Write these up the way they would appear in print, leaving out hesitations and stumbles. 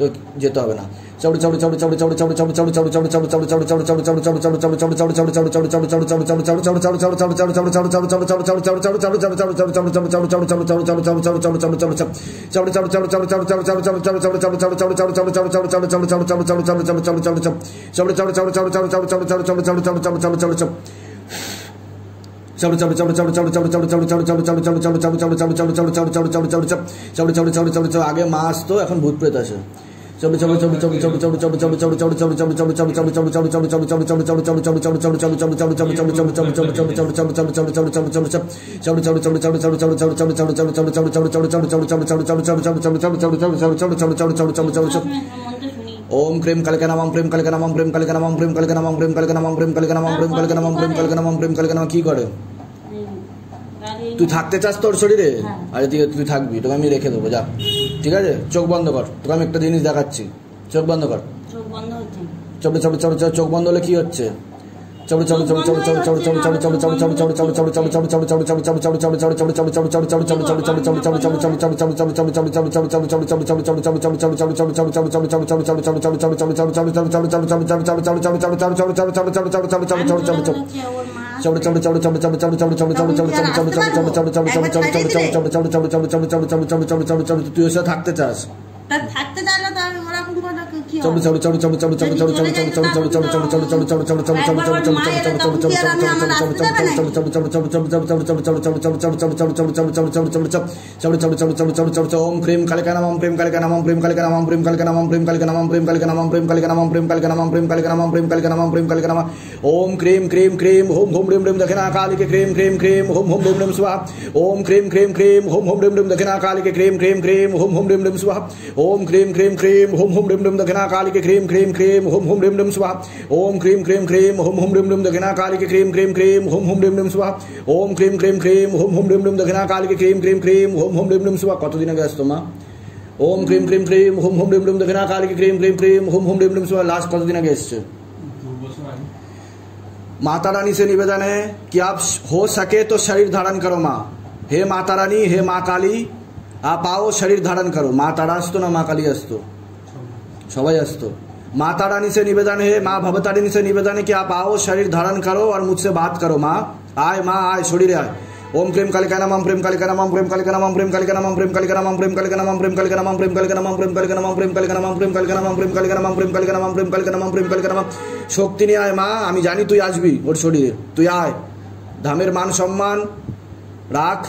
তো যেতে হবে না। আগে মা আসতো, এখন ভূত প্রেত আসে। ओम क्रीम कलकनामम प्रेम कलकनामम प्रेम कलकनामम प्रेम कलकनामम प्रेम कलकनामम प्रेम कलकनामम प्रेम कलकनामम प्रेम कलकनामम प्रेम कलकनाम কি করে? তুই থাকতে চাস তোর শরীরে? আরে ঠিক আছে, তুই থাকবি, তোকে আমি রেখে দেবো, যা। ঠিক আছে, চোখ বন্ধ কর, তোকে আমি একটা জিনিস দেখাচ্ছি। চোখ বন্ধ কর। চোখ বন্ধ হলে কি হচ্ছে? তুই ওর সাথে থাকতে চাস? থাকতে চাই না, তার ওরকম কথা কি হয়? ओम क्रीम कलकनामम प्रेम कलकनामम प्रेम कलकनामम प्रेम कलकनामम प्रेम कलकनामम प्रेम कलकनामम प्रेम कलकनामम प्रेम कलकनामम प्रेम कलकनामम प्रेम कलकनामम प्रेम कलकनामम ओम क्रीम क्रीम क्रीम हुम हुम ह्रीम ह्रीम दक्षिणा काली के क्रीम क्रीम क्रीम हुम हुम ह्रीम ह्रीम स्वाहा ओम क्रीम क्रीम क्रीम हुम हुम ह्रीम ह्रीम दक्षिणा काली के क्रीम क्रीम क्रीम हुम हुम ह्रीम ह्रीम स्वाहा ओम क्रीम क्रीम क्रीम हुम हुम ह्रीम ह्रीम दक्षिणा काली के क्रीम क्रीम क्रीम हुम हुम ह्रीम ह्रीम स्वाहा ओम क्रीम क्रीम क्रीम हुम हुम ह्रीम ह्रीम दक्षिणा काली के क्रीम क्रीम क्रीम हुम हुम ह्रीम ह्रीम स्वाहा ओम क्रीम क्रीम क्रीम हुम हुम ह्रीम ह्रीम दक्षिणा काली के क्रीम क्रीम क्रीम हुम हुम ह्रीम ह्रीम स्वाहा। কতদিন আগে আসতো মা? ओम क्रीम क्रीम क्रीम हुम हुम ह्रीम ह्रीम दक्षिणा काली के क्रीम क्रीम क्रीम हुम हुम ह्रीम ह्रीम स्वाहा। लास्ट কতদিন আগে এসেছে? माता रानी से निवेदन है कि आप हो सके तो शरीर धारण करो माँ। हे माता रानी, हे माँ काली, आप आओ, शरीर धारण करो। माँ तारा असतो ना माँ काली असतो? सबाई असतो। माता रानी से निवेदन है, माँ भवतारिणी से निवेदन है कि आप आओ, शरीर धारण करो और मुझसे बात करो। माँ आए, माँ आए, शरीर आए। ओम क्रीम कलकनामम प्रेम कलकनामम प्रेम कलकनामम प्रेम कलकनामम प्रेम कलकनामम प्रेम कलकनामम प्रेम कलकनामम प्रेम कलकनामम प्रेम कलकनामम प्रेम कलकनामम प्रेम कलकनामम प्रेम कलकनामम प्रेम कलकनामम प्रेम कलकनामम प्रेम कलकनामम শক্তি নিয়ে আয় মা। আমি জানি তুই আসবি ওর শরীরে, তুই আয়, ধামের মান সম্মান রাখ,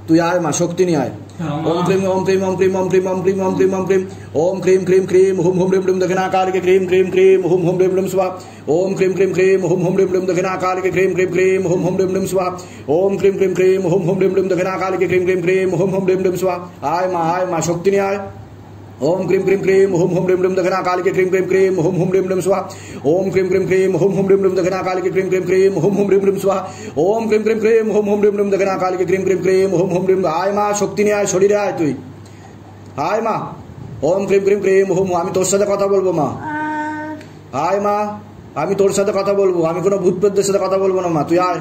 তুই আয় মা, শক্তি নিয়ে আয়। ओम क्रीम ओम क्रीम ओम क्रीम ओम क्रीम ओम क्रीम ओम क्रीम ओम क्रीम ओम क्रीम क्रीम क्रीम हुम हुम ह्रीम ह्रीम दक्षिणा काली के क्रीम क्रीम क्रीम हुम हुम ह्रीम ह्रीम स्वाहा ओम क्रीम क्रीम क्रीम हुम हुम ह्रीम ह्रीम दक्षिणा काली के क्रीम क्रीम क्रीम हुम हुम ह्रीम ह्रीम स्वाहा ओम क्रीम क्रीम क्रीम हुम हुम ह्रीम ह्रीम दक्षिणा काली के क्रीम क्रीम क्रीम हुम हुम ह्रीम ह्रीम स्वाहा। आय माँ, शक्ति नहीं आए। ओम क्रीम क्रीम क्रीम हुम हुम ह्रीम ह्रीम दक्षिणा काली के क्रीम क्रीम क्रीम हुम हुम ह्रीम ह्रीम स्वाहा ओम क्रीम क्रीम क्रीम हुम हुम ह्रीम ह्रीम दक्षिणा काली के क्रीम क्रीम क्रीम हुम हुम ह्रीम ह्रीम स्वाहा ओम क्रीम क्रीम क्रीम हुम हुम ह्रीम ह्रीम दक्षिणा काली के क्रीम क्रीम क्रीम हुम हुम ह्रीम। आय माँ, शक्ति नहीं आए, शरीरे आय তুই। আয় মা। ওম ক্রিম ক্রিম ক্রিম হুম, আমি তোর সাথে কথা বলবো মা। আয় মা, আমি তোর সাথে কথা বলবো, আমি কোনো ভূত প্রেতদের সাথে কথা বলবো না মা, তুই আয়।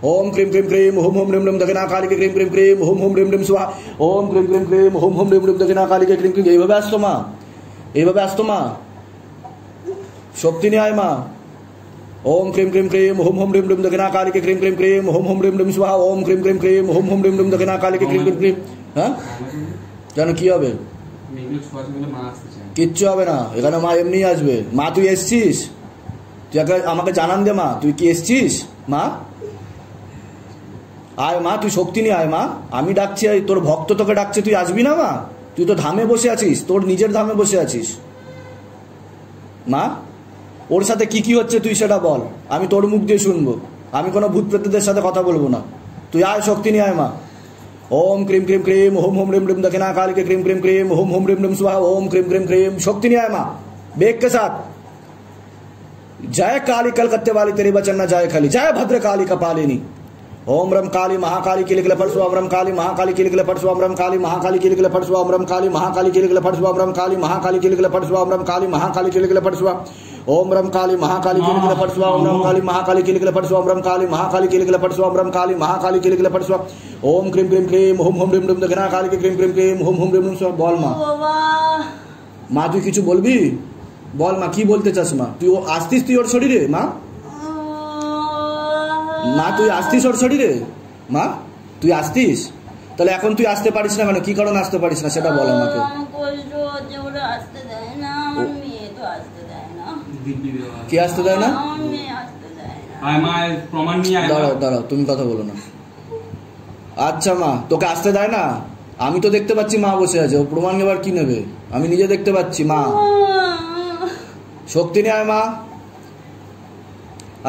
ओम क्रीम क्रीम क्रीम हुम हुम ह्रीम ह्रीम दक्षिणा काली के क्रीम क्रीम क्रीम हुम हुम ह्रीम ह्रीम स्वाहा ओम क्रीम क्रीम क्रीम हुम हुम ह्रीम ह्रीम दक्षिणा काली के क्रीम क्रीम। এইভাবে আসতো মা, এইভাবে আসতো মা, শক্তি নিয়ে আয় মা। ओम क्रीम क्रीम क्रीम हुम हुम ह्रीम ह्रीम दक्षिणा काली के क्रीम क्रीम क्रीम हुम हुम ह्रीम ह्रीम स्वाहा ओम क्रीम क्रीम क्रीम हुम हुम ह्रीम ह्रीम दक्षिणा काली के क्रीम क्रीम क्रीम। হ্যাঁ কেন, কি হবে? কিচ্ছু হবে না, এখানে মা এমনি আসবে। মা তুই এসছিস? তুই আমাকে জানান দে মা, তুই কি এসছিস মা? আয় মা, তুই শক্তি নিয়ে আয় মা, আমি ডাকছি, তোর ভক্ত তোকে ডাকছে, তুই আসবি না মা? তুই তো ধামে বসে আছিস, তোর নিজের ধামে বসে আছিস মা। ওর সাথে কি কি হচ্ছে তুই সেটা বল, আমি তোর মুখ দিয়ে শুনবো, আমি কোনো ভূত প্রেতদের সাথে কথা বলবো না। তুই আয়, শক্তি নিয়ে আয় মা। ओम क्रीम क्रीम क्रीम हुम हुम ह्रीम ह्रीम दक्षिणा काली के क्रीम क्रीम क्रीम हुम हुम ह्रीम ह्रीम स्वाहा ओम क्रीम क्रीम क्रीम। शक्ति नहीं आए माँ, बेग के साथ। जय काली कलकत्ते वाली तेरी वचन न जाए खाली, जय भद्र काली कपालिनी। ओम रम काली महाकाली के लिखले फट ओम रम काली महाकाली के लिखले फट ओम रम काली महाकाली के लिखले फट ओम रम काली महाकाली के लिखले फट ओम रम काली महाकाली के लिखले फट ओम रम काली महाकाली के लिखले फट ओम रम काली महाकाली के लिखले फट ओम रम काली महाकाली के लिखले फट ओम रम काली महाकाली के लिखले फट ओम रम काली महाकाली के लिखले फट ओम क्रीम क्रीम क्रीम हुम हुम ह्रीम ह्रीम दक्षिणा काली के क्रीम क्रीम क्रीम हुम हुम ह्रीम ह्रीम। बोल माँ, মা তুই কিছু বলবি? বল মা, কি বলতে চাস মা? তুই আসতিস তুই ওর শরীরে? মা মা তুই আসতিস ওর শরীরে? মা তুই আসতিস? তাহলে এখন তুই আসতে পারিস না কেন? কি কারণে আসতে পারিস না সেটা বল আমাকে। কে আসতে দেয় না? দাঁড়াও দাঁড়াও, তুমি কথা বলো না। আচ্ছা মা, তোকে আসতে দেয় না? আমি তো দেখতে পাচ্ছি মা বসে আছে, ও প্রমাণ এবার কি নেবে? আমি নিজে দেখতে পাচ্ছি মা। শক্তি নেই মা।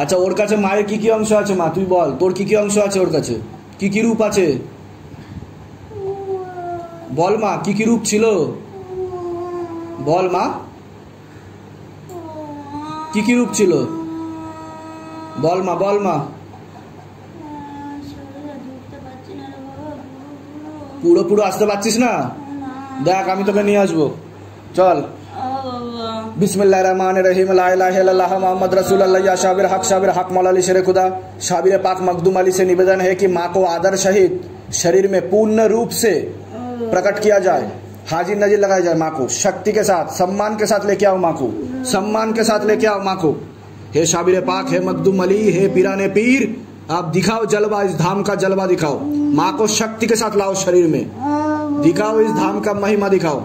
আচ্ছা ওর কাছে মায়ের কি কি অংশ আছে মা? তুই বল, তোর কি কি অংশ আছে ওর কাছে? কি কি রূপ আছে? বল মা, কি কি রূপ ছিল? বল মা, কি কি রূপ ছিল? বল মা, বল মা। পুরো পুরো আসতে পারছিস না? দেখ আমি তোকে নিয়ে আসবো, চল। बिस्मिल्लाहिर रहमानिर रहीम ला इलाहा इल्लल्लाह मोहम्मद रसूलुल्लाह या शाबिर हक मौला अली शेर खुदा शाबिर पाक मखदूम अली से निवेदन है कि माँ को आदर सहित शरीर में पूर्ण रूप से प्रकट किया जाए, हाजिर नजीर लगाया जाए माँ को शक्ति के साथ, सम्मान के साथ लेके आओ माँ को, सम्मान के साथ लेके आओ माँ को। हे शाबिर पाक, हे मखदूम अली, हे पीराने पीर, आप दिखाओ जलवा, इस धाम का जलवा दिखाओ। माँ को शक्ति के साथ लाओ, शरीर में दिखाओ, इस धाम का महिमा दिखाओ,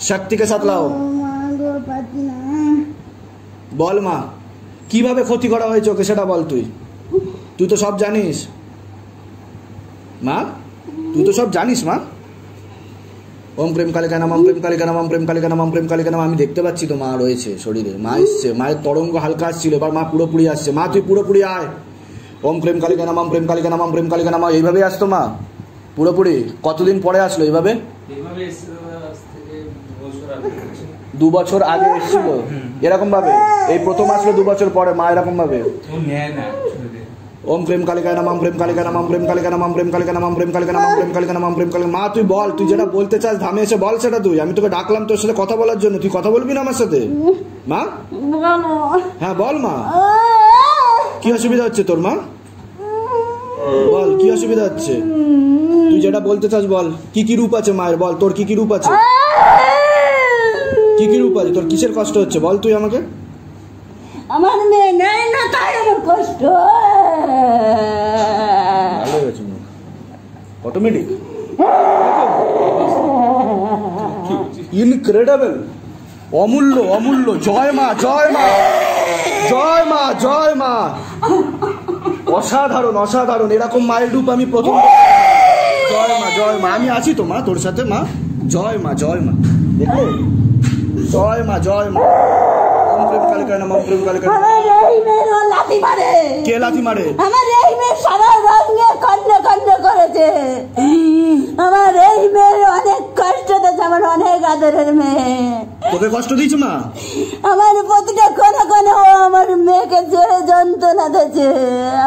शक्ति के साथ लाओ। বল মা, কিভাবে ক্ষতি করা হয়েছে ওকে সেটা বল। তুই তো সব জানিস মা, তুই তো সব জানিস মা। ওম প্রেম কালিকা নাম, ওম প্রেম কালিকা নাম, ওম প্রেম কালিকা নাম, ওম প্রেম কালিকা নাম। আমি দেখতে পাচ্ছি তো মা রয়েছে শরীরে, মা এসছে, মায়ের তরঙ্গ হালকা আসছিল, এবার মা পুরোপুরি আসছে। মা তুই পুরোপুরি আয়। ওম প্রেম কালিকা নাম, ওম প্রেম কালিকা নাম, ওম প্রেম কালিকা নাম। এইভাবেই আসতো মা পুরোপুরি? কতদিন পরে আসলো এইভাবে? 2 বছর আগে এসেছিল এরকম ভাবে, এই প্রথম আসলো 2 বছর পরে মা এরকম ভাবে। ওম প্রেম কালিকায় নাম, ওম প্রেম কালিকায় নাম, ওম প্রেম কালিকায় নাম, ওম প্রেম কালিকায় নাম, ওম প্রেম কালিকায় নাম, ওম প্রেম কালিকায় নাম, ওম প্রেম কালিকায়। মা তুই বল, তুই যেটা বলতে চাস ধামে এসে বল সেটা। আমি তোকে ডাকলাম তোর সাথে কথা বলার জন্য, তুই কথা বলবি না আমার সাথে মা? হ্যাঁ বল মা, কি অসুবিধা হচ্ছে তোর মা? বল কি অসুবিধা হচ্ছে? তুই যেটা বলতে চাস বল। কি কি রূপ আছে মায়ের বল, তোর কি কি রূপ আছে? কি কি রূপ আছে তোর? কিসের কষ্ট হচ্ছে বল তুই আমাকে। আমার মেয়ে নাই না, তাই আমার কষ্ট। ভালো হয়ে গেছে অটোমেটিক, ইনক্রেডিবল, অমূল্য অমূল্য। জয় মা, জয় মা, জয় মা, জয় মা। অসাধারণ অসাধারণ, এরকম মায়ের রূপ আমি প্রথম। জয় মা, জয় মা। আমি আছি তো মা তোর সাথে মা। জয় মা, জয় মা। দেখলে, জয় মা, জয় মা। ওম প্রেম কালিকায় নাম, ওম প্রেম কালিকায় নাম। আমার এই মেয়ের লাথি মারে। কে লাথি মারে? আমার এই মেয়ে সারা রাত নিয়ে কান্না কান্না করেছে। আমার এই মেয়ের অনেক কষ্ট দিয়েছে, আমার অনেক আদরের মেয়ে। তোকে কষ্ট দিয়েছে মা? আমার প্রতিটা কোনে কোনে ও আমার মেয়েকে জোরে যন্ত্রণা দিয়েছে।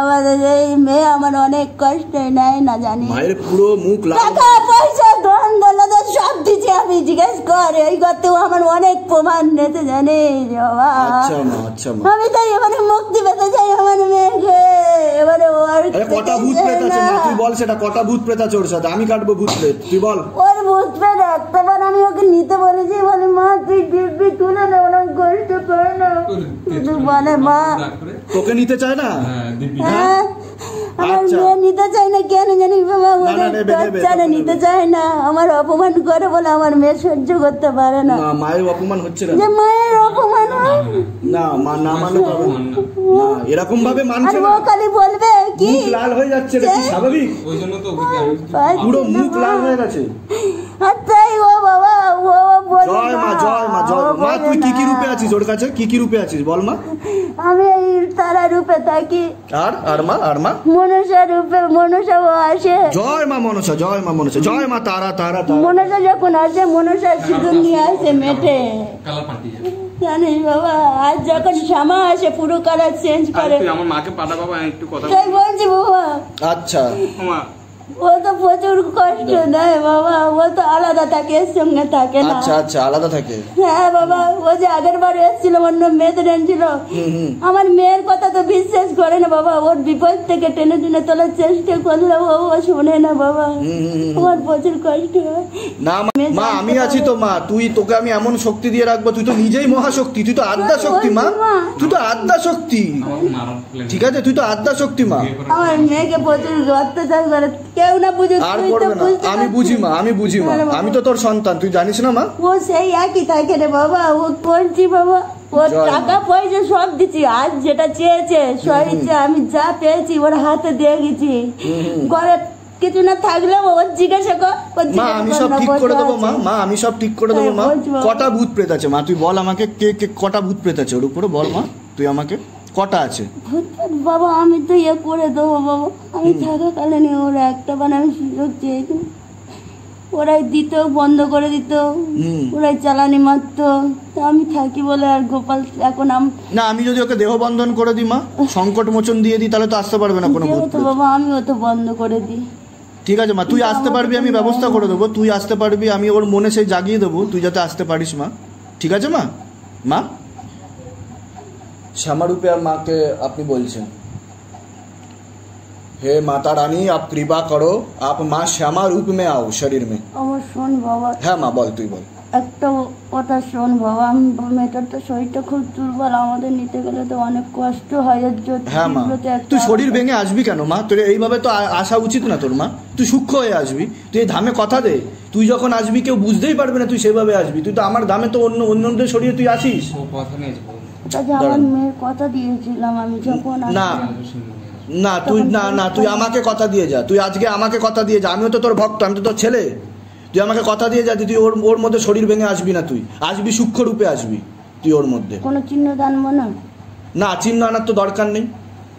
আমার এই মেয়ে আমার অনেক কষ্ট নেয় না জানি। মায়ের পুরো মুখ লাল। টাকা পয়সা ধন দৌলত সব দিচ্ছে, আমি জিজ্ঞেস করে এই করতেও আমার অনেক প্রমাণ নিতে জানিস বাবা। আচ্ছা মা, আচ্ছা মা। আমি তাই এবারে মুক্তি পেতে চাই আমার মেয়েকে। এবারে ওর কটা ভূত প্রেত আছে মা তুই বল সেটা, কটা ভূত প্রেত আছে ওর সাথে? আমি কাটবো ভূত প্রেত, তুই বল। ওর ভূত প্রেত একটাবার আমি ওকে নিতে বলেছি, বলে মা তুই দিব্যি তুলে না, ওরা কষ্ট করে না। শুধু বলে মা তোকে নিতে চায় না। হ্যাঁ আমার মেয়ে নিতে চায় না, কেন জানি বাবা, ওরা নিতে চায় না। আমার অপমান করে বলে আমার মেয়ে সহ্য করতে পারে না। মায়ের অপমান হচ্ছে না, যে মায়ের অপমান না মা না মানে না এরকম ভাবে মানছে না। ও খালি বলবে কি লাল হয়ে যাচ্ছে, এটা কি স্বাভাবিক? ওই জন্য তো পুরো মুখ লাল হয়ে গেছে। তাই ও বাবা ও বলে জয় মা, জয় মা, জয় মা। তুই কি কি রূপে আছিস ওর কাছে? কি কি রূপে আছিস বল মা? আমি তারা রূপে থাকি। আর মা, আর মা মনসা রূপে, মনসা আসে। জয় মা মনসা, জয় মা মনসা, জয় মা তারা তারা তারা। মনসা যখন আসে, মনসা সিঁদুর নিয়ে আসে মেটে, কালার পাল্টে যায় জানিস বাবা। আর যখন শ্যামা আসে পুরো কালার চেঞ্জ করে। তুই আমার মাকে পাঠা বাবা, একটু কথা তাই বলছি বাবা। আচ্ছা মা ও তো প্রচুর কষ্ট দেয় বাবা, ও তো আলাদা থাকে, এর সঙ্গে থাকে না। আচ্ছা আচ্ছা, আলাদা থাকে। হ্যাঁ বাবা, ও যে আগের বার এসেছিল অন্য মেয়েদের এনেছিল, আমার মেয়ের কথা তো বিশ্বাস করে না বাবা, ওর বিপদ থেকে টেনে টেনে তোলার চেষ্টা করলে ও শোনে না বাবা, আমার প্রচুর কষ্ট হয়। না মা, আমি আছি তো মা, তোকে আমি এমন শক্তি দিয়ে রাখবো, তুই তো নিজেই মহাশক্তি, তুই তো আদ্যা শক্তি মা, তুই তো আদ্যা শক্তি, ঠিক আছে, তুই তো আদ্যা শক্তি মা। আমার মেয়েকে প্রচুর অত্যাচার করে, কেউ না বুঝে, আর করবে না, আমি বুঝি মা, আমি বুঝি মা, আমি তো তোর সন্তান, তুই জানিস না মা। ও সেই একই থাকে রে বাবা, ও করছি বাবা, ওর টাকা পয়সা সব দিচ্ছি, আজ যেটা চেয়েছে সব ইচ্ছে আমি যা পেয়েছি ওর হাতে দিয়ে গেছি, ঘরে কিছু না থাকলেও ওর জিজ্ঞাসা কর, মা আমি সব ঠিক করে দেবো মা, মা আমি সব ঠিক করে দেবো মা। কটা ভূত প্রেত আছে মা, তুই বল আমাকে, কে কটা ভূত প্রেত আছে ওর উপরে, বল মা তুই আমাকে, কটা আছে? বাবা আমি তো ইয়ে করে দেবো বাবা, আমি থাকাকালীন ওরা একটা আমি সুযোগ চেয়েছি, ওরাই দিত, বন্ধ করে দিত, ওরাই চালানি মারতো, আমি থাকি বলে। আর গোপাল এখন না, আমি যদি ওকে দেহ বন্ধন করে দিই মা, সংকট মোচন দিয়ে দিই, তাহলে তো আসতে পারবে না কোনো ভূত। বাবা আমিও তো বন্ধ করে দিই। ঠিক আছে মা, তুই আসতে পারবি, আমি ব্যবস্থা করে দেবো, তুই আসতে পারবি, আমি ওর মনে সেই জাগিয়ে দেবো, তুই যাতে আসতে পারিস মা, ঠিক আছে মা। মা श्यामा रूपे और माँ के अपनी बोलছেন, हे माता रानी आप कृपा करो, आप माँ श्यामा रूप में आओ शरीर में। আমার শোন বাবা। হ্যাঁ মা বল, তুই বল। একটা কথা শোন বাবা, মেয়েটার তো শরীরটা খুব দুর্বল, আমাদের নিতে গেলে তো অনেক কষ্ট হয়। হ্যাঁ মা, তুই শরীর ভেঙে আসবি কেন মা, তোর এইভাবে তো আসা উচিত না তোর মা, তুই সূক্ষ্ম হয়ে আসবি, তুই এই ধামে কথা দে, তুই যখন আসবি কেউ বুঝতেই পারবে না তুই সেভাবে আসবি, তুই তো আমার ধামে তো অন্যদের শরীরে তুই আসিস। আমার মেয়ের কথা দিয়েছিলাম আমি যখন। না না তুই না তুই আমাকে কথা দিয়ে যা, তুই আজকে আমাকে কথা দিয়ে যা, আমিও তো তোর ভক্ত, আমি তো তোর ছেলে, তুই আমাকে কথা দিয়ে যা, তুই ওর মধ্যে শরীর ভেঙে আসবি না, তুই আসবি সূক্ষ্ম রূপে আসবি, তুই ওর মধ্যে কোনো চিহ্ন দানবো না। না চিহ্ন আনার তো দরকার নেই,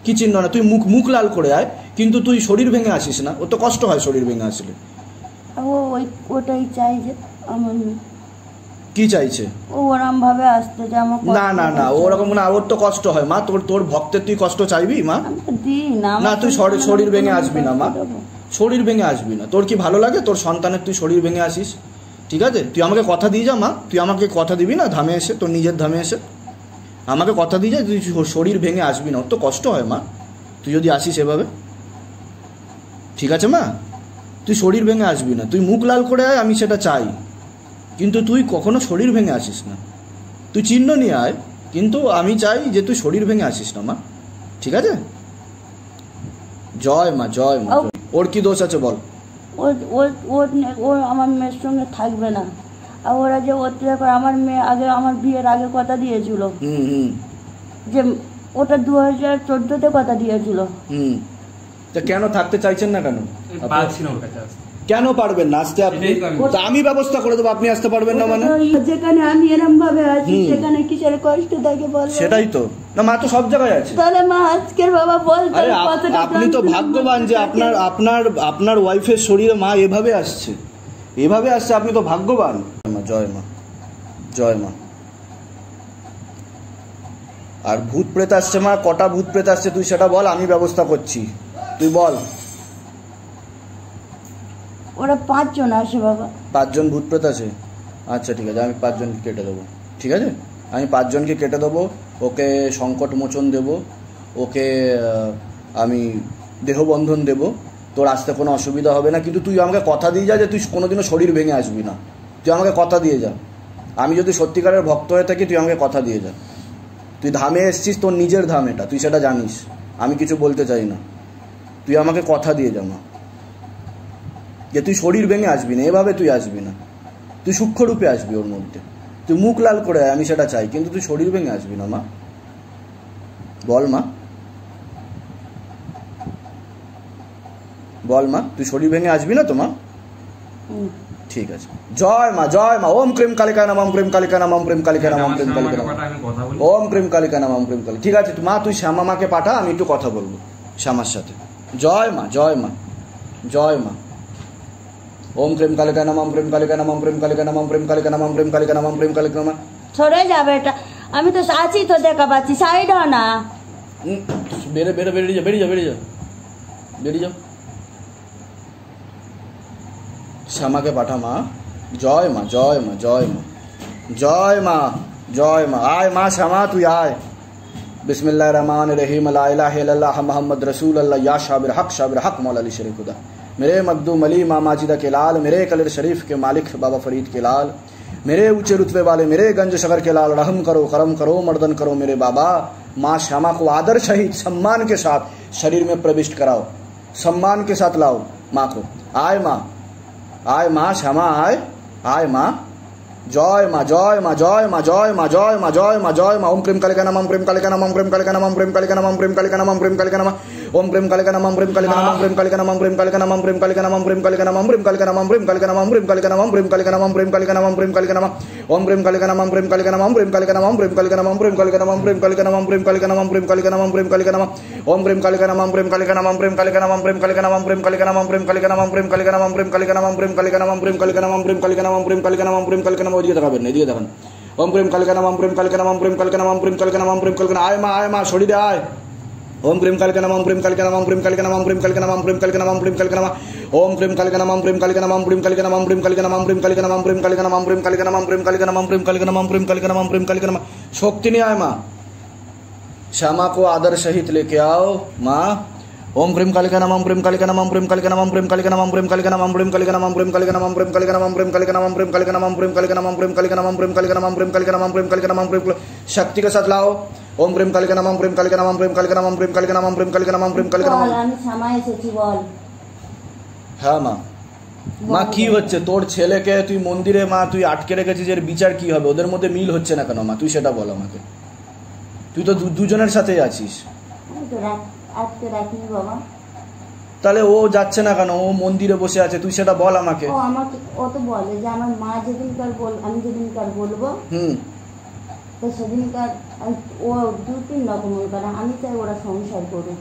কি চিহ্ন না, তুই মুখ লাল করে আয়, কিন্তু তুই শরীর ভেঙে আসিস না, ও তো কষ্ট হয় শরীর ভেঙে আসলে। ওটাই চাই যে আমার কি চাইছে ও ওরকম ভাবে আসতে যে আমার না না না ওরকম না, ওর তো কষ্ট হয় মা, তোর ভক্তের তুই কষ্ট চাইবি মা? না তুই শরীর ভেঙে আসবি না মা, শরীর ভেঙে আসবি না, তোর কি ভালো লাগে তোর সন্তানের তুই শরীর ভেঙে আসিস? ঠিক আছে, তুই আমাকে কথা দিয়ে যা মা, তুই আমাকে কথা দিবি না ধামে এসে, তোর নিজের ধামে এসে আমাকে কথা দিয়ে যা, তুই শরীর ভেঙে আসবি না, ওর তো কষ্ট হয় মা, তুই যদি আসিস এভাবে, ঠিক আছে মা? তুই শরীর ভেঙে আসবি না, তুই মুখ লাল করে আয়, আমি সেটা চাই, কিন্তু তুই কখনো শরীর ভেঙে আসিস না, তুই চিহ্ন নিয়ে আয়, কিন্তু আমি চাই যে তুই শরীর ভেঙে আসিস না মা, ঠিক আছে? জয় মা, জয় মা। ওর কি দোষ আছে বল? ও আমার মেয়ের সঙ্গে থাকবে না, আর ওরা যে অত্যাচার করে, আমার মেয়ে আগে আমার বিয়ের আগে কথা দিয়েছিল যে ওটা 2014-তে কথা দিয়েছিল। তা কেন থাকতে চাইছেন না কেন? কেন পারবেন না আসতে? আমি ব্যবস্থা করে দেবো, আপনি আসতে পারবেন না মানে? যেখানে আমি এরকম ভাবে আছি সেখানে কিসের কষ্ট থাকে বল? সেটাই তো না, মা তো সব জায়গায় আছে। তাহলে মা আজকের বাবা বল, আপনি তো ভাগ্যবান যে আপনার ওয়াইফের শরীরে মা এভাবে আসছে, এভাবে আসছে, আপনি তো ভাগ্যবান। জয় মা, জয় মা। আর ভূত প্রেত আসছে মা, কটা ভূত প্রেত আসছে তুই সেটা বল, আমি ব্যবস্থা করছি, তুই বল। ওরা 5 জন আসে বাবা। 5 জন ভূত প্রেত আছে? আচ্ছা ঠিক আছে, আমি 5 জনকে কেটে দেবো, ঠিক আছে, আমি 5 জনকে কেটে দেবো, ওকে সংকট মোচন দেবো, ওকে আমি দেহবন্ধন দেবো, তোর আসতে কোনো অসুবিধা হবে না, কিন্তু তুই আমাকে কথা দিয়ে যা যে তুই কোনোদিনও শরীর ভেঙে আসবি না, তুই আমাকে কথা দিয়ে যা, আমি যদি সত্যিকারের ভক্ত হয়ে থাকি তুই আমাকে কথা দিয়ে যা। তুই ধামে এসছিস, তোর নিজের ধাম এটা, তুই সেটা জানিস, আমি কিছু বলতে চাই না, তুই আমাকে কথা দিয়ে যা মা, যে তুই শরীর ভেঙে আসবি না, এভাবে তুই আসবি না, তুই সূক্ষ্ম রূপে আসবি ওর মধ্যে, তুই মুখ লাল করে আমি সেটা চাই, কিন্তু তুই শরীর ভেঙে আসবি না মা, বল মা, বল মা, তুই শরীর ভেঙে আসবি না তো মা? ঠিক আছে, জয় মা, জয় মা। ওম ক্রিম কালিকা নাম, ওম ক্রিম কালিকা নাম, ওম ক্রিম কালিকা নাম, ওম ক্রিম কালিকা নাম, ওম ক্রিম কালিকা নাম, ওম ক্রিম কালিকা। ঠিক আছে মা, তুই শ্যামা মাকে পাঠা, আমি একটু কথা বলবো শ্যামার সাথে। জয় মা, জয় মা, জয় মা। ওম ক্রিম কালিকা নাম, ওম ক্রিম কালিকা নাম, ওম ক্রিম কালিকা নাম, ওম ক্রিম কালিকা নাম, ওম ক্রিম কালিকা নাম, ওম ক্রিম কালিকা নাম। সরে যাবে এটা, আমি তো আছি তো, দেখা পাচ্ছি, সাইড হ না, বেরিয়ে যা, বেরিয়ে যা, বেরিয়ে যা, বেরিয়ে যা। শ্যামাকে পাঠা মা। জয় মা, জয় মা, জয় মা, জয় মা, জয় মা। আয় মা শ্যামা, তুই আয়। बिस्मिल्लाह रहमान रहीम ला इलाहा इल्लल्लाह मोहम्मद रसूल अल्लाह या शाबिर हक मौला अली शरीफ खुदा। मेरे मखदूम अली माँ माजिदा के लाल, मेरे कलर शरीफ के मालिक बाबा फरीद के लाल, मेरे ऊंचे रुतबे वाले मेरे गंज शगर के लाल, रहम करो, करम करो, मर्दन करो मेरे बाबा। माँ श्यामा को आदर सहित सम्मान के साथ शरीर में प्रविष्ट कराओ, सम्मान के साथ लाओ माँ को। आय माँ, आय माँ श्यामा, आय आय माँ। जय माँ, जय माँ, जय माँ, जय माँ, जय माँ, जय माँ, जय माँ। ओम प्रेम कालिका नमः, प्रेम कालिका नमः, प्रेम कालिका नमः, प्रेम कालिका नमः, प्रेम कालिका नमः, प्रेम कालिका नमः। ओम प्रेम कालिका नमः, प्रेम कालिका नमः, प्रेम कालिका नमः, प्रेम कालिका नमः, प्रेम कालिका नमः, प्रेम कालिका नमः, प्रेम कालिका नमः, प्रेम कालिका नमः, प्रेम कालिका नमः, प्रेम कालिका नमः, प्रेम कालिका नमः, प्रेम कालिका नमः। ओम प्रेम कालिका नमः, प्रेम कालिका नमः, प्रेम कालिका नमः, प्रेम कालिका नमः, प्रेम कालिका नमः, प्रेम कालिका नमः, प्रेम कालिका नमः, प्रेम कालिका नमः, प्रेम कालिका नमः। ओम प्रेम कालिका नमः, प्रेम कालिका नमः, प्रेम कालिका नमः, प्रेम कालिका नमः, प्रेम कालिका नमः, प्रेम कालिका नमः, प्रेम कालिका नमः, प्रेम कालिका नमः, प्रेम कालिका नमः, प्रेम कालिका नमः, प्रेम कालिका नमः, प्रेम कालिका नमः, प्रेम कालिका नमः। दिए देखाবেন না, দিয়ে দেখান। ओम प्रेम कालिका नमः, प्रेम कालिका नमः, प्रेम कालिका नमः, प्रेम कालिका नमः, प्रेम कालिका नमः। आय माँ शरीरे आय। ओम प्रेम कालिका नमः, प्रेम कालिका नमः, प्रेम कालिका नमः, प्रेम कालिका नमः, प्रेम कालिका नमः, प्रेम कालिका नमः। ओम प्रेम कालिका नमः, प्रेम कालिका नमः, प्रेम कालिका नमः, प्रेम कालिका नमः, प्रेम कालिका नमः, प्रेम कालिका नमः, प्रेम कालिका नमः, प्रेम कालिका नमः, प्रेम कालिका नमः, प्रेम कालिका नमः, प्रेम कालिका नमः। शक्ति नहीं आए माँ। श्यामा को आदर सहित लेके आओ माँ। ओम प्रेम कालिका नमः, प्रेम कालिका नमः, प्रेम कालिका नमः, प्रेम कालिका नमः, प्रेम कालिका नमः, प्रेम कालिका नमः, प्रेम कालिका नमः, प्रेम कालिका नमः, प्रेम कालिका नमः, प्रेम कालिका नमः, प्रेम कालिका नमः, प्रेम कालिका नमः, प्रेम कालिका नमः, प्रेम कालिका नमः, प्रेम कालिका नमः, प्रेम शक्ति के साथ लाओ। ओम प्रेम कालिका नमः, प्रेम कालिका नमः, प्रेम कालिका नमः, प्रेम कालिका नमः, प्रेम कालिका नमः, प्रेम कालिका नमः। আমি শ্যামা এসেছি বল। হ্যাঁ মা। মা কি হচ্ছে তোর ছেলেকে তুই মন্দিরে মা তুই আটকে রেখেছিস, এর বিচার কি হবে? ওদের মধ্যে মিল হচ্ছে না কেন মা? তুই সেটা বল আমাকে। তুই তো দুজনের সাথেই আছিস। আমি তো আজকে রাখিনি বাবা। তাহলে ও যাচ্ছে না কেন? ও মন্দিরে বসে আছে, তুই সেটা বল আমাকে। ও আমাকে ও তো বলে যে আমার মা যেদিনকার আমি যেদিনকার বলবো তো সেদিনকার ও 2-3 রকম করে। আমি চাই ওরা সংসার করুক।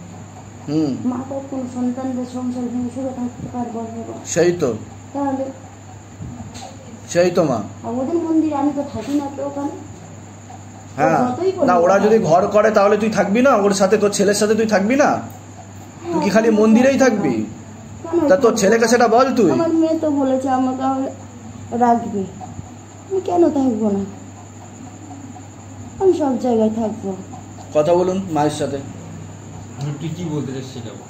মা তো কোন সন্তানদের সংসার ভেঙে শুরু থাকতে পারবো না। সেই তো, তাহলে সেই তো মা। ওদের মন্দিরে আমি তো থাকি না তো ওখানে। হ্যাঁ না, ওরা যদি ঘর করে তাহলে তুই থাকবি না ওর সাথে? তোর ছেলের সাথে তুই থাকবি না? তুই কি খালি মন্দিরেই থাকবি? তা তোর ছেলেকে সেটা বল তুই। আমার মেয়ে তো বলেছে আমাকে রাখবে, আমি কেন থাকবো না? আমি সব জায়গায় থাকবো। কথা বলুন মায়ের সাথে। তুই কি বলতে চাস সেটা বল।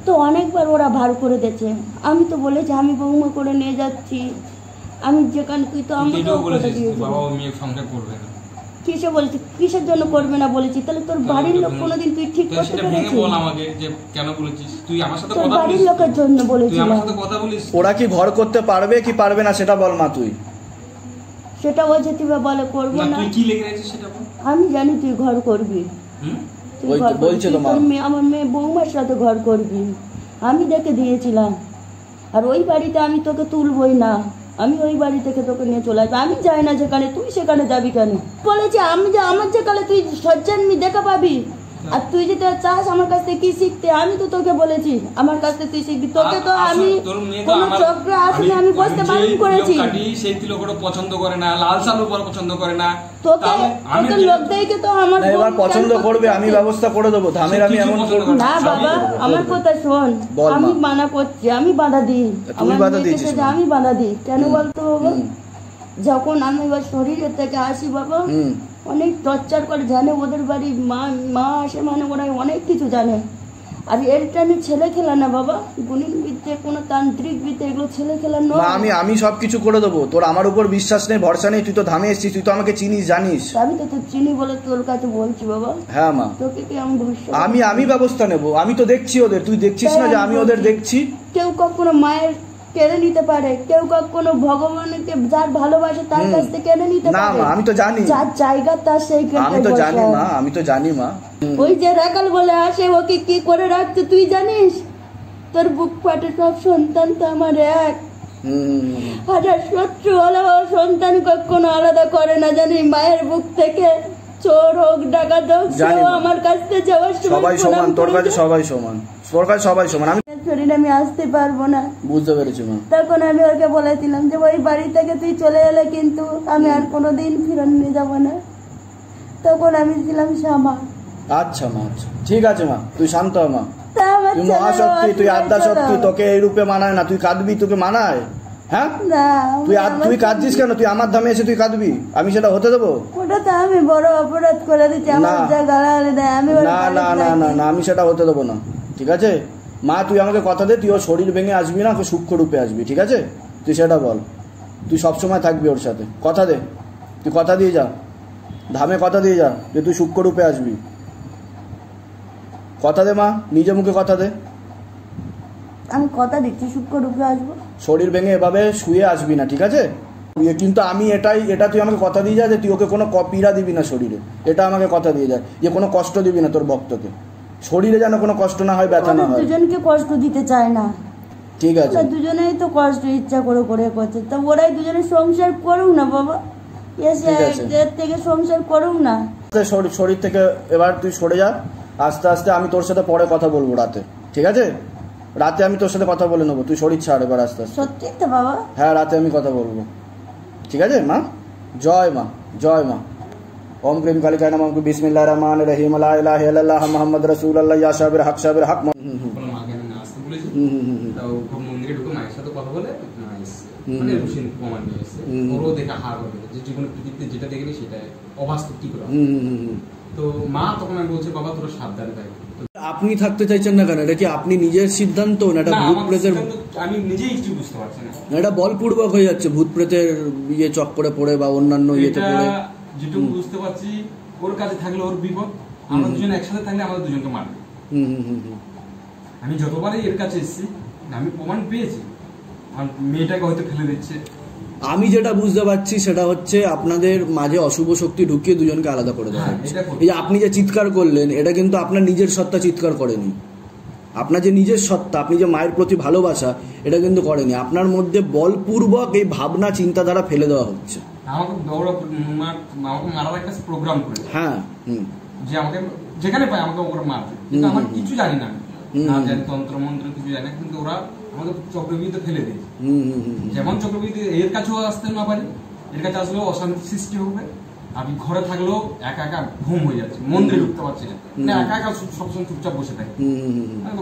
তো অনেকবার ওরা ভার করে দিয়েছে। আমি তো বলেছি আমি বৌমা করে নিয়ে যাচ্ছি, আমি যেখানে তুই তো আমাকেও বলে দিয়েছিস বাবা ও মেয়ে সংসার করবে না। কিসে বলেছি? কিসের জন্য করবে না বলেছি? তাহলে তোর বাড়ির লোক কোনোদিন তুই ঠিক করতে পেরেছিস? বল আমাকে যে কেন বলেছিস? তুই আমার সাথে তোর কথা বলিস? বাড়ির লোকের জন্য বলেছিস। তুই আমার সাথে কথা বলিস? ওরা কি ঘর করতে পারবে কি পারবে না সেটা বল মা তুই। সেটা ও যদি বলে করবো না, তুই কি লিখে রেখেছিস সেটা বল। আমি জানি তুই ঘর করবি। ওই তো বলছে তো মা। আমার মেয়ে বৌমার সাথে ঘর করবি, আমি দেখে দিয়েছিলাম। আর ওই বাড়িতে আমি তোকে তুলবই না, আমি ওই বাড়ি থেকে তোকে নিয়ে চলে আসবো। আমি যাই না যেখানে, তুই সেখানে যাবি কেন? বলেছি আমি যে আমার যেখানে তুই সজ্জানমি দেখা পাবি। আর তুই যদি চাস আমার কাছ থেকে কি শিখতে, আমি তো তোকে বলেছি আমার কাছ থেকে তুই শিখবি। তোকে তো আমি কোন চক্র আসলে আমি বসতে বারণ করেছি। সেই তিলকটা পছন্দ করে না, লাল সালু পছন্দ করে না। তোকে লোক দেখে তো আমার এবার পছন্দ করবে, আমি ব্যবস্থা করে দেবো। ধামের আমি এমন করব না বাবা, আমার কথা শোন। আমি মানা করছি, আমি বাধা দিই। তুই বাধা দিয়েছিস? আমি বাধা দিই কেন বলতো বাবা? যখন আমি এবার শরীরের থেকে আসি বাবা, অনেক টর্চার করে। জানে ওদের বাড়ি মা আসে মানে ওরা অনেক কিছু জানে। আর এটা নিয়ে ছেলে খেলা না বাবা, গুণিন বিদ্যে কোনো তান্ত্রিক বিদ্যে এগুলো ছেলে খেলা নয়। আমি সবকিছু করে দেবো। তোর আমার উপর বিশ্বাস নেই, ভরসা নেই? তুই তো ধামে এসেছিস, তুই তো আমাকে চিনিস, জানিস। আমি তো তোর চিনি বলে তোর কাছে বলছি বাবা। হ্যাঁ মা, তোকে কি আমি ভরসা আমি ব্যবস্থা নেব। আমি তো দেখছি ওদের, তুই দেখছিস না যে আমি ওদের দেখছি? কেউ কখনো মায়ের কেড়ে নিতে পারে, কেউ কখনো ভগবানকে যার ভালোবাসে তার কাছ থেকে কেড়ে নিতে পারে না মা, আমি তো জানি যার জায়গা তার সেই। আমি তো জানি মা, আমি তো জানি মা। ওই যে রাখাল বলে আসে, ওকে কি করে রাখছে তুই জানিস? তোর বুক ফাটে সব সন্তান তো আমার এক। হাজার শত্রু হলেও সন্তান কখনো আলাদা করে না, জানি মায়ের বুক থেকে। চোর হোক ডাকাত হোক, সেও আমার কাছ থেকে যাওয়ার সবাই সমান। তোর কাছে সবাই সমান, তোর কাছে সবাই সমান। আমি শরীরে আমি আসতে পারবো না। বুঝতে পেরেছি মা। তখন আমি ওকে বলেছিলাম যে ওই বাড়ি থেকে তুই চলে এলে কিন্তু আমি আর কোনোদিন ফিরন নিয়ে যাবো না। তখন আমি ছিলাম শ্যামা। আচ্ছা মা, আচ্ছা ঠিক আছে মা, তুই শান্ত হ মা। তা আমার তুই ছেলেরও মহাশক্তি, তুই অসুখ আদ্যা হয়েছিল। শক্তি, তোকে এই রূপে মানায় না, তুই কাঁদবি, তোকে মানায়? হ্যাঁ, না, তুই কাঁদছিস কেন? তুই আমার ধামে এসে তুই কাঁদবি, আমি সেটা হতে দেবো? ওটা তো আমি বড় অপরাধ করে দিচ্ছি, আমার না। যা গালাগালি দেয় আমি ওর না না বাড়িতে না না থাকি। না, আমি সেটা হতে দেবো না, ঠিক আছে? মা তুই আমাকে কথা দে, তুই ওর শরীর ভেঙে আসবি না, ওকে সূক্ষ্ম রূপে আসবি, ঠিক আছে? তুই সেটা বল, তুই সবসময় থাকবি ওর সাথে, কথা দে, তুই কথা দিয়ে যা, ধামে কথা দিয়ে যা যে তুই সূক্ষ্ম রূপে আসবি, কথা দে মা, নিজে মুখে কথা দে। আমি কথা দিচ্ছি সূক্ষ্ম রূপে আসবো। শরীর ভেঙে এভাবে শুয়ে আসবি না, ঠিক আছে? কিন্তু আমি এটা তুই আমাকে কথা দিয়ে যা যে তুই ওকে কোনো পীড়া দিবি না শরীরে, এটা আমাকে কথা দিয়ে যা যে কোনো কষ্ট দিবি না তোর ভক্তকে, শরীরে যেন কোনো কষ্ট না হয়, ব্যথা না ওরা হয়। দুজনকে কষ্ট দিতে চায় না, ঠিক আছে, ওরা দুজনেই তো কষ্ট ইচ্ছা করে করে করছে, তো ওরাই দুজনে সংসার করুক না বাবা, এসে ঠিক আছে। এর থেকে সংসার করুক না। শরীর থেকে এবার তুই সরে যা আস্তে আস্তে, আমি তোর সাথে পরে কথা বলবো রাতে, ঠিক আছে? রাতে আমি তোর সাথে কথা বলে নেবো, তুই শরীর ছাড় এবার আস্তে আস্তে। সত্যি তো বাবা? হ্যাঁ, রাতে আমি কথা বলবো, ঠিক আছে মা? জয় মা, জয় মা। ওম ক্রিম কালিকায় নমঃ, বিসমিল্লাহির রহমানির রহিম, লা ইলাহা ইল্লাল্লাহ মুহাম্মাদুর রাসূলুল্লাহ, ইয়া সাবির হক সাবির হক। কোনো মাকে আমি না আসতে বলেছি, তাও মন্দিরে ঢুকে মায়ের সাথে কথা বলে মা এসছে, মানে রুশিন প্রমাণ নিয়ে এসছে, ওরও দেখে হার হবে যে জীবনে পৃথিবীতে যেটা দেখেনি সেটা অবাস্তব কি করে। তো মা তখন আমি বলছে বাবা তোরা সাবধানে থাকবি। আপনি থাকতে চাইছেন না কেন? এটা কি আপনি নিজের সিদ্ধান্ত না এটা না, ভূত আমার প্রেতের? সিদ্ধান্ত আমি নিজেই কিছু বুঝতে পারছি না। না, এটা বলপূর্বক হয়ে যাচ্ছে, ভূত প্রেতের ইয়ে চক্করে পড়ে বা অন্যান্য ইয়েতে এটা পড়ে। যেটুকু বুঝতে পারছি, ওর কাছে থাকলে ওর বিপদ, আমরা দুজন একসাথে থাকলে আমাদের দুজনকে মারবে। আমি যতবারই এর কাছে এসেছি আমি প্রমাণ পেয়েছি, আর মেয়েটাকে হয়তো ফেলে দিচ্ছে। আমি যেটা বুঝতে পারছি সেটা হচ্ছে আপনাদের মাঝে অশুভ শক্তি ঢুকিয়ে দুজনকে আলাদা করে দেওয়া হচ্ছে। এই যে আপনি যে চিৎকার করলেন, এটা কিন্তু আপনার নিজের সত্তা চিৎকার করেনি, আপনার যে নিজের সত্তা, আপনি যে মায়ের প্রতি ভালোবাসা, এটা কিন্তু করেনি, আপনার মধ্যে বলপূর্বক এই ভাবনা চিন্তাধারা ফেলে দেওয়া হচ্ছে। আমাকে মারার একটা প্রোগ্রাম করেছে। হ্যাঁ, যে আমাকে যেখানে পায় আমাকে ওরা মারবে, কিন্তু আমার কিছু জানি না, না জানি তন্ত্র মন্ত্র কিছু জানি না, কিন্তু ওরা আমাকে চক্রবৃদ্ধি ফেলে দিয়েছে। যেমন চক্রবৃদ্ধি এর কাছেও আসতে না পারি, এর কাছে আসলেও অশান্তি সৃষ্টি হবে, আমি ঘরে থাকলেও একা একা ঘুম হয়ে যাচ্ছে, মন্দিরে ঢুকতে পারছি না, একা একা সবসময় চুপচাপ বসে থাকি।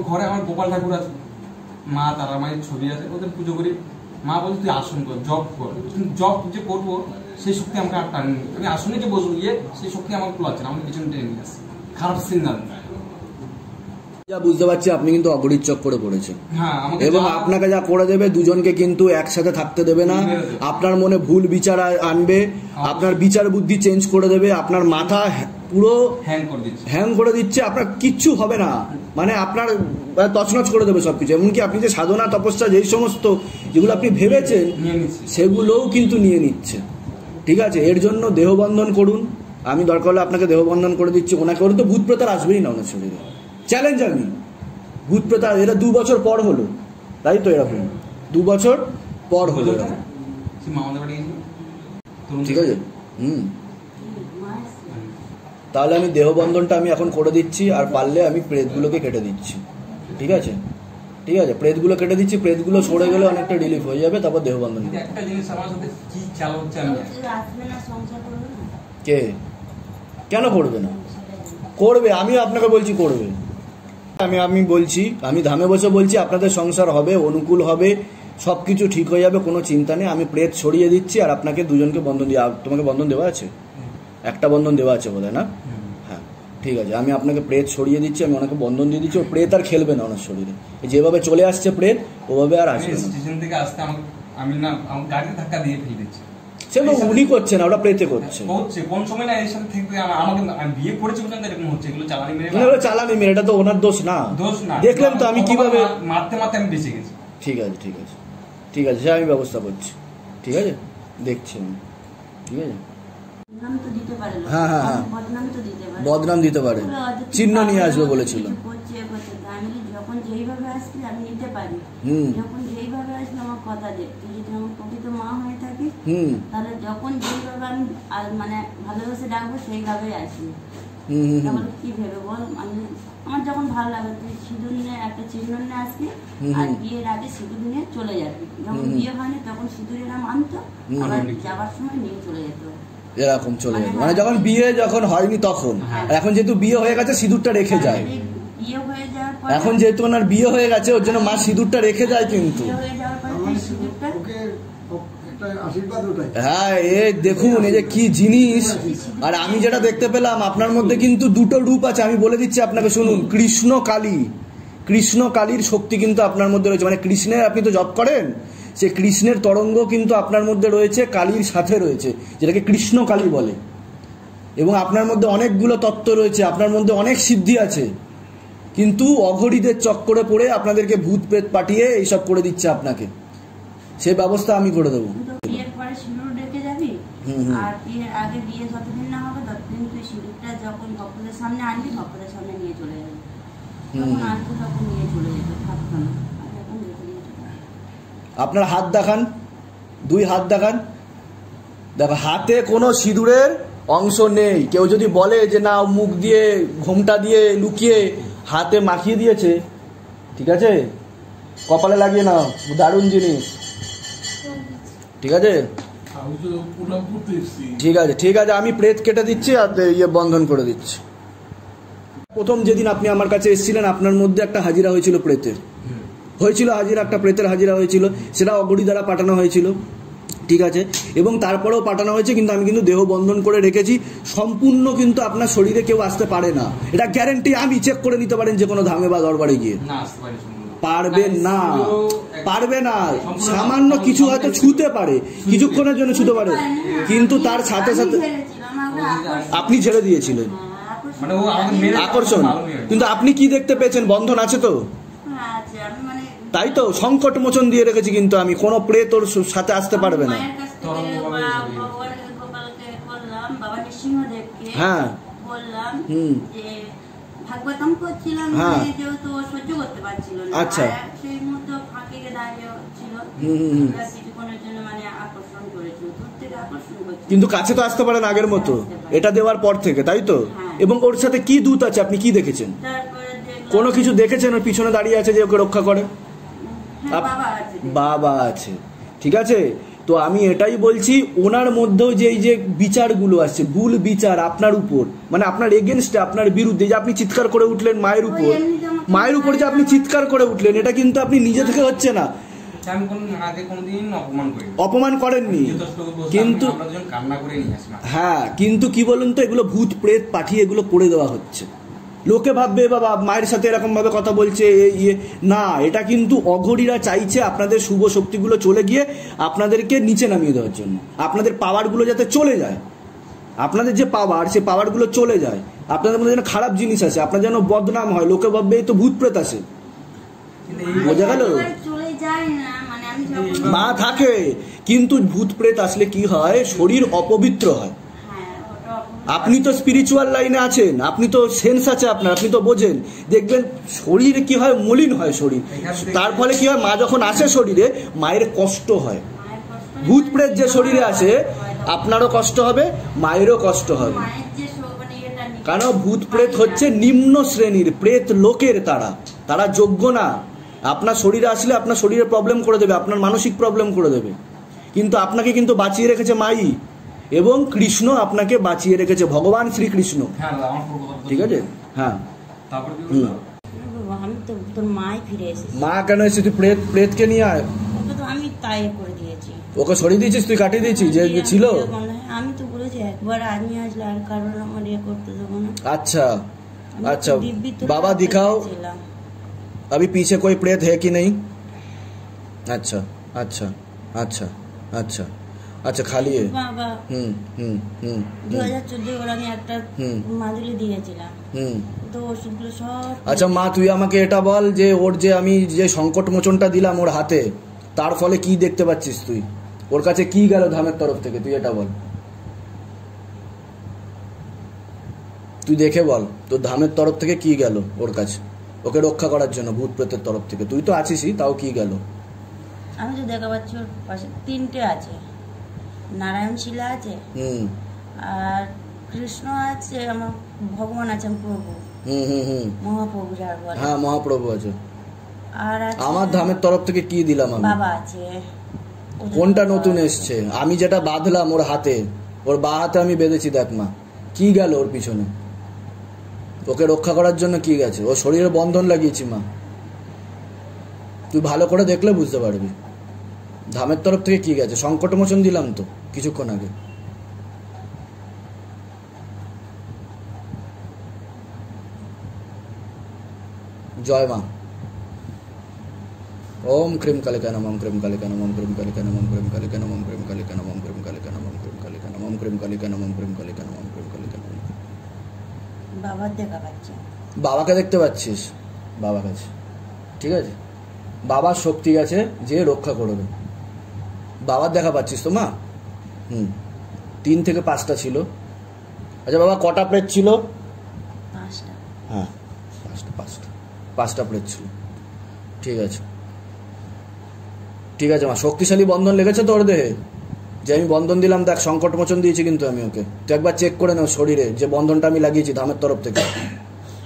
ঘরে আমার গোপাল ঠাকুর আছে, মা তারা মায়ের ছবি আছে, ওদের পুজো করি। মা বলছে তুই আসন কর, জব কর, কিন্তু জব যে করবো সেই শক্তি আমাকে আর টানি, আমি আসনে যে বসবো সেই শক্তি আমাকে কুলাচ্ছে না, আমাকে পিছনে টেনে নিয়ে আসছে, খারাপ সিগন্যাল। যা বুঝতে পারছি আপনি কিন্তু অগরিত চক্করে পড়েছেন, হ্যাঁ, এবং আপনাকে যা করে দেবে দুজনকে কিন্তু একসাথে থাকতে দেবে না, আপনার মনে ভুল বিচার আনবে, আপনার বিচার বুদ্ধি চেঞ্জ করে দেবে, আপনার মাথা পুরো হ্যাং করে দিচ্ছে, আপনার কিচ্ছু হবে না, মানে আপনার তছনছ করে দেবে সবকিছু। এমনকি আপনি যে সাধনা তপস্যা যেই সমস্ত যেগুলো আপনি ভেবেছেন সেগুলোও কিন্তু নিয়ে নিচ্ছে, ঠিক আছে? এর জন্য দেহবন্ধন করুন, আমি দরকার হলে আপনাকে দেহবন্ধন করে দিচ্ছি। ওনাকে ওর তো ভূত প্রেতার আসবেই না ওনার শরীরে, চ্যালেঞ্জ আমি। ভূত প্রেতার এরা 2 বছর পর হলো, তাই তো? এরকম 2 বছর পর হলো, ঠিক আছে? তাহলে আমি দেহবন্ধনটা আমি এখন করে দিচ্ছি, আর পারলে আমি প্রেতগুলোকে কেটে দিচ্ছি, ঠিক আছে? ঠিক আছে, প্রেতগুলো কেটে দিচ্ছি, প্রেতগুলো সরে গেলে অনেকটা রিলিফ হয়ে যাবে, তারপর দেহবন্ধন। একটা জিনিস আমার সাথে কি চাল হচ্ছে, আমি কে কেন করবে না? করবে, আমি আপনাকে বলছি করবে। আমি বলছি, আমি ধামে বসে বলছি আপনাদের সংসার হবে, অনুকূল হবে, সবকিছু ঠিক হয়ে যাবে, কোনো চিন্তা নেই। আমি প্রেত সরিয়ে দিচ্ছি, আর আপনাকে দুজনকে বন্ধন দিয়ে, তোমাকে বন্ধন দেওয়া আছে, একটা বন্ধন দেওয়া আছে বোধহয় না? হ্যাঁ, ঠিক আছে, আমি আপনাকে প্রেত সরিয়ে দিচ্ছি, আমি ওনাকে বন্ধন দিয়ে দিচ্ছি। ও প্রেত আর খেলবে না ওনার শরীরে, যেভাবে চলে আসছে প্রেত ওভাবে আর আসবে না। স্টেশন থেকে আসতে আমি না আমার গাড়িতে ধাক্কা দিয়ে ফেলে দিচ্ছি, সেগুলো উনি করছে না, ওটা প্রেতে করছে। কোন সময় না এর সাথে থেকে আমাকে বিয়ে করেছে বলছেন এরকম হচ্ছে, এগুলো চালানি মেরে চালানি মেরে, এটা তো ওনার দোষ না। দেখলেন তো আমি কিভাবে মারতে আমি বেঁচে গেছি। ঠিক আছে, ঠিক আছে, ঠিক আছে, সে আমি ব্যবস্থা করছি, ঠিক আছে, দেখছি আমি, ঠিক আছে? হ্যাঁ হ্যাঁ হ্যাঁ, বদনাম দিতে পারে, চিহ্ন নিয়ে আসবে বলেছিল। যখন যেইভাবে আসবি আমি নিতে পারি, যখন যেইভাবে আসলে আমার কথা দে, তুই যদি আমার প্রকৃত মা হয়ে থাকিস তাহলে যখন যেইভাবে আমি মানে ভালোবেসে ডাকবো সেইভাবেই আসবি। তাহলে কি ভেবে বল, আমার যখন ভালো লাগে তুই সিঁদুর নিয়ে একটা চিহ্ন নিয়ে আসবি, আর বিয়ের আগে সিঁদুর নিয়ে চলে যাবি, যখন বিয়ে হয়নি তখন সিঁদুরের নাম আনতো, আবার যাবার সময় নিয়ে চলে যেত, এরকম চলে যেত। মানে যখন বিয়ে যখন হয়নি তখন, এখন যেহেতু বিয়ে হয়ে গেছে সিঁদুরটা রেখে যায়। বিয়ে হয়ে যাওয়ার পরে, এখন যেহেতু ওনার বিয়ে হয়ে গেছে ওর জন্য মা সিঁদুরটা রেখে যায় কিন্তু। বিয়ে হয়ে যাওয়ার পরে সেই সিঁদুরটা, হ্যাঁ এ দেখুন এই যে কি জিনিস। আর আমি যেটা দেখতে পেলাম আপনার মধ্যে কিন্তু দুটো রূপ আছে, আমি বলে দিচ্ছি আপনাকে শুনুন। কৃষ্ণ কালী, কৃষ্ণ কালীর শক্তি কিন্তু আপনার মধ্যে রয়েছে, মানে কৃষ্ণের আপনি তো জপ করেন, সে কৃষ্ণের তরঙ্গ কিন্তু আপনার মধ্যে রয়েছে, কালীর সাথে রয়েছে, যেটাকে কৃষ্ণ কালী বলে। এবং আপনার মধ্যে অনেকগুলো তত্ত্ব রয়েছে, আপনার মধ্যে অনেক সিদ্ধি আছে, কিন্তু অঘরীদের চক্করে পড়ে আপনাদেরকে ভূত প্রেত পাঠিয়ে এইসব করে দিচ্ছে আপনাকে। সে ব্যবস্থা আমি করে দেবো। বিয়ের পরে সিঁদুর রেখে যাবি, আর বিয়ের আগে বিয়ে যতদিন না হবে ততদিন তুই সিঁদুরটা যখন ভক্তদের সামনে আনবি, ভক্তদের সামনে নিয়ে চলে যাবি, তখন আসবো তখন নিয়ে চলে যেতে থাকতো না। আর এখন রেখে দিয়ে চলে যাবে। আপনার হাত দেখান, 2 হাত দেখান। দেখো হাতে কোনো সিঁদুরের অংশ নেই। কেউ যদি বলে যে না মুখ দিয়ে ঘোমটা দিয়ে লুকিয়ে হাতে মাখিয়ে দিয়েছে, ঠিক আছে, কপালে লাগিয়ে নাও, দারুণ জিনিস, ঠিক আছে, ঠিক আছে, ঠিক আছে, আমি প্রেত কেটে দিচ্ছি আর ইয়ে বন্ধন করে দিচ্ছি। প্রথম যেদিন আপনি আমার কাছে এসেছিলেন আপনার মধ্যে একটা হাজিরা হয়েছিল প্রেতের, হয়েছিল হাজিরা, একটা প্রেতের হাজিরা হয়েছিল, সেটা অঘরী দ্বারা পাঠানো হয়েছিল, ঠিক আছে, এবং তারপরেও পাঠানো হয়েছে, কিন্তু আমি কিন্তু দেহ বন্ধন করে রেখেছি। সম্পূর্ণ কিন্তু আপনার শরীরে কেউ আসতে পারে না, এটা গ্যারেন্টি, আমি চেক করে নিতে পারেন যে কোনো ধামে বা দরবারে গিয়ে। পারবে না, পারবে না, সামান্য কিছু হয়তো ছুতে পারে, কিছুক্ষণের জন্য ছুতে পারে, কিন্তু তার সাথে সাথে আপনি ছেড়ে দিয়েছিলেন আকর্ষণ। কিন্তু আপনি কি দেখতে পেয়েছেন? বন্ধন আছে তো, তাই তো, সংকট মোচন দিয়ে রেখেছি, কিন্তু আমি কোনো প্রেত ওর সাথে আসতে পারবে না। হ্যাঁ ভাগবতম করছিলাম, যেহেতু সহ্য করতে পারছিল না, আচ্ছা, সেই মুহূর্তে ফাঁকে দাঁড়িয়ে ছিল, কিছুক্ষণের জন্য মানে আকর্ষণ করেছিল, দূর থেকে আকর্ষণ করেছিল, কিন্তু কাছে তো আসতে পারেন আগের মতো, এটা দেওয়ার পর থেকে, তাই তো। এবং ওর সাথে কি দূত আছে, আপনি কি দেখেছেন? কোনো কিছু দেখেছেন? ওর পিছনে দাঁড়িয়ে আছে যে ওকে রক্ষা করে, বাবা আছে, ঠিক আছে। তো আমি এটাই বলছি, ওনার মধ্যেও যে এই যে বিচারগুলো আসছে, ভুল বিচার আপনার উপর, মানে আপনার এগেনস্টে, আপনার বিরুদ্ধে, যে আপনি চিৎকার করে উঠলেন মায়ের উপর, মায়ের উপর যে আপনি চিৎকার করে উঠলেন, এটা কিন্তু আপনি নিজে থেকে হচ্ছে না, অপমান করেননি, কিন্তু হ্যাঁ, কিন্তু কি বলুন তো, এগুলো ভূত প্রেত পাঠিয়ে এগুলো করে দেওয়া হচ্ছে। লোকে ভাববে বাবা মায়ের সাথে এরকম ভাবে কথা বলছে, না, এটা কিন্তু অঘরীরা চাইছে আপনাদের শুভ শক্তিগুলো চলে গিয়ে আপনাদেরকে নিচে নামিয়ে দেওয়ার জন্য, আপনাদের পাওয়ারগুলো যাতে চলে যায়, আপনাদের যে পাওয়ার, সে পাওয়ারগুলো চলে যায়, আপনাদের মধ্যে যেন খারাপ জিনিস আছে, আপনার যেন বদনাম হয়, লোকে ভাববে এই তো ভূত প্রেত আছে, বোঝা গেল? মা থাকে, কিন্তু ভূত প্রেত আসলে কি হয়, শরীর অপবিত্র হয়। আপনি তো স্পিরিচুয়াল লাইনে আছেন, আপনি তো সেন্স আছে আপনার, আপনি তো বোঝেন, দেখবেন শরীরে কি হয়, মলিন হয় শরীর, তার ফলে কি হয়, মা যখন আসে শরীরে, মায়ের কষ্ট হয়। ভূত প্রেত যে শরীরে আসে, আপনারও কষ্ট হবে, মায়েরও কষ্ট হবে, কারণ ভূত প্রেত হচ্ছে নিম্ন শ্রেণীর প্রেত লোকের, তারা যোগ্য না। আপনার শরীরে আসলে আপনার শরীরে প্রবলেম করে দেবে, আপনার মানসিক প্রবলেম করে দেবে, কিন্তু আপনাকে কিন্তু বাঁচিয়ে রেখেছে মাই, এবং কৃষ্ণ আপনাকে বাঁচিয়ে রেখেছে, ভগবান শ্রীকৃষ্ণ, ঠিক আছে। হ্যাঁ, আমি তো তোর মাই ফিরে এসেছি। মা কেন এসে? তুই প্রেতকে নিয়ে আয়, ওকে তো আমি তাই করে দিয়েছি, ওকে সরিয়ে দিয়েছিস, তুই কাটিয়ে দিয়েছিস যে ছিল। আমি তো বলেছি একবার আদমি আসলে আর কারণ আমার ইয়ে করতে দেবো না। अच्छा अच्छा बाबा दिखाओ अभी पीछे कोई प्रेत है कि नहीं? अच्छा अच्छा अच्छा अच्छा अच्छा खाली है। 2014 ওর আমি একটা মাদুলি দিয়েছিলাম, তো ওষুধগুলো সব। আচ্ছা মা, তুই আমাকে এটা বল যে ওর যে আমি যে সংকট মোচনটা দিলাম ওর হাতে, তার ফলে কি দেখতে পাচ্ছিস তুই? ওর কাছে কি গেল ধামের তরফ থেকে, তুই এটা বল, তুই দেখে বল, তোর ধামের তরফ থেকে কি গেল ওর কাছে, ওকে রক্ষা করার জন্য ভূত প্রেতের তরফ থেকে? তুই তো আছিসই, তাও কি গেল? আমি তো দেখা পাচ্ছি ওর পাশে 3টে আছে, নারায়ণ শিলা আছে, আর কৃষ্ণ আছে, আমার ভগবান আছেন প্রভু, মহাপ্রভু যার বলে, হ্যাঁ মহাপ্রভু আছে। আর আমার ধামের তরফ থেকে কি দিলাম আমি? বাবা আছে। কোনটা নতুন এসছে? আমি যেটা বাঁধলাম ওর হাতে, ওর বা হাতে আমি বেঁধেছি, দেখ মা কি গেল ওর পিছনে, ওকে রক্ষা করার জন্য কি গেছে, ও শরীরে বন্ধন লাগিয়েছি মা, তুই ভালো করে দেখলে বুঝতে পারবি। ধামের তরফ থেকে কি গেছে, সংকটমোচন দিলাম তো কিছুক্ষণ আগে। জয় মা। ওম ক্রিম কালিকা নমঃ, ওম ক্রিম কালিকা নমঃ, ওম ক্রিম কালিকা নমঃ, ওম ক্রিম কালিকা নমঃ, ওম ক্রিম কালিকা নমঃ, ওম ক্রিম কালিকা নমঃ, ওম ক্রিম কালিকা নমঃ, ওম ক্রিম কালিকা নমঃ, ওম ক্রিম কালিকা নমঃ, ওম ক্রিম কালিকা নমঃ। বাবার দেখা পাচ্ছে, বাবাকে দেখতে পাচ্ছিস, বাবা কাছে ঠিক আছে, বাবার শক্তি আছে যে রক্ষা করবে। বাবার দেখা পাচ্ছিস তো মা? 3 থেকে 5টা ছিল। আচ্ছা বাবা কটা প্লেট ছিল? 5টা। হ্যাঁ 5টা প্লেট ছিল। ঠিক আছে ঠিক আছে মা, শক্তিশালী বন্ধন লেগেছে তোর দেহে, যে আমি বন্ধন দিলাম, দেখ সংকটমোচন দিয়েছি কিন্তু আমি ওকে। তুই একবার চেক করে নাও শরীরে যে বন্ধনটা আমি লাগিয়েছি ধামের তরফ থেকে।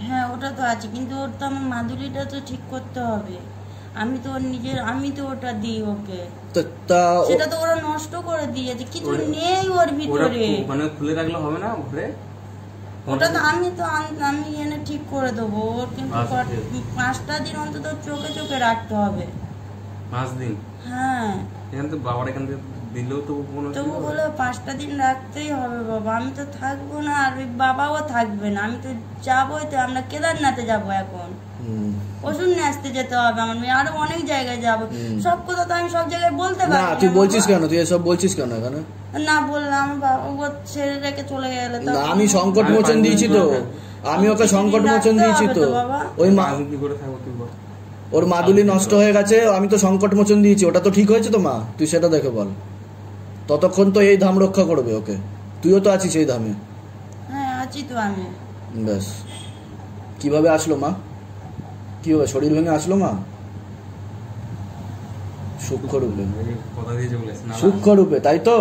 হ্যাঁ ওটা তো আছে, কিন্তু ওর তো আমার মাদুলিটা তো ঠিক করতে হবে। আমি তো ওর নিজের, আমি তো ওটা দিই ওকে, সেটা তো ওরা নষ্ট করে দিয়েছে, কিছু নেই ওর ভিতরে। মানে খুলে রাখলে হবে না ঘরে? ওটা তো আমি এনে ঠিক করে দেবো। ওর কিন্তু 5টা দিন অন্তত চোখে চোখে রাখতে হবে। 5 দিন? হ্যাঁ এখান থেকে বাবার এখান থেকে দিলেও তো তবু বলে 5টা দিন রাখতেই হবে বাবা। আমি তো থাকবো না, আর ওই বাবাও থাকবে না। আমি তো যাবোই তো, আমরা কেদারনাথে যাবো এখন, ওষুধ নিয়ে আসতে যেতে হবে আমার মেয়ে, আরো অনেক জায়গায় যাবো। সব কথা তো আমি সব জায়গায় বলতে পারি না। তুই বলছিস কেন, তুই এসব বলছিস কেন এখানে? না বললাম বাবা ছেড়ে রেখে চলে গেলে তো। আমি সংকট মোচন দিয়েছি তো, আমি ওকে সংকট মোচন দিয়েছি তো। ওই মা কি করে থাকবো তুই বল? ওর মাদুলি নষ্ট হয়ে গেছে, আমি তো সংকট মোচন দিয়েছি, ওটা তো ঠিক হয়েছে তো মা? তুই সেটা দেখে বল। ততক্ষণ তো এই ধাম রক্ষা করবে ওকে, তুইও তো আছিস এই ধামে। হ্যাঁ আছি তো আমি। ব্যাস। কিভাবে আসলো মা, কিভাবে শরীর ভেঙে আসলো মা? সূক্ষ্ম রূপে, সূক্ষ্ম রূপে, তাই তো?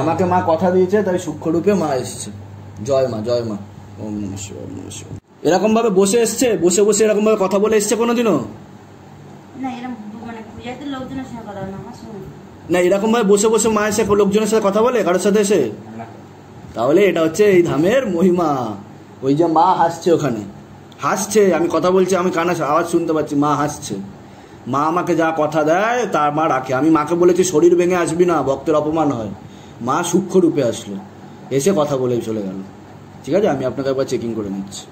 আমাকে মা কথা দিয়েছে, তাই সূক্ষ্ম রূপে মা এসছে। জয় মা, জয় মা। ওম নমঃ শিবায়, ওম নমঃ শিবায়। এরকম ভাবে বসে এসছে, বসে বসে এরকম ভাবে কথা বলে এসছে কোনোদিনও? না এরকম মানে পূজাতে লোকজনের সঙ্গে কথা না, আমার সঙ্গে না। এরকম ভাবে বসে বসে মা এসে লোকজনের সাথে কথা বলে, কারোর সাথে এসে? তাহলে এটা হচ্ছে এই ধামের মহিমা। ওই যে মা হাসছে, ওখানে হাসছে, আমি কথা বলছি, আমি কানে আওয়াজ শুনতে পাচ্ছি, মা হাসছে। মা আমাকে যা কথা দেয় তার মা রাখে। আমি মাকে বলেছি শরীর ভেঙে আসবি না, ভক্তের অপমান হয়। মা সূক্ষ্ম রূপে আসলো, এসে কথা বলেই চলে গেল। ঠিক আছে, আমি আপনাকে একবার চেকিং করে নিচ্ছি।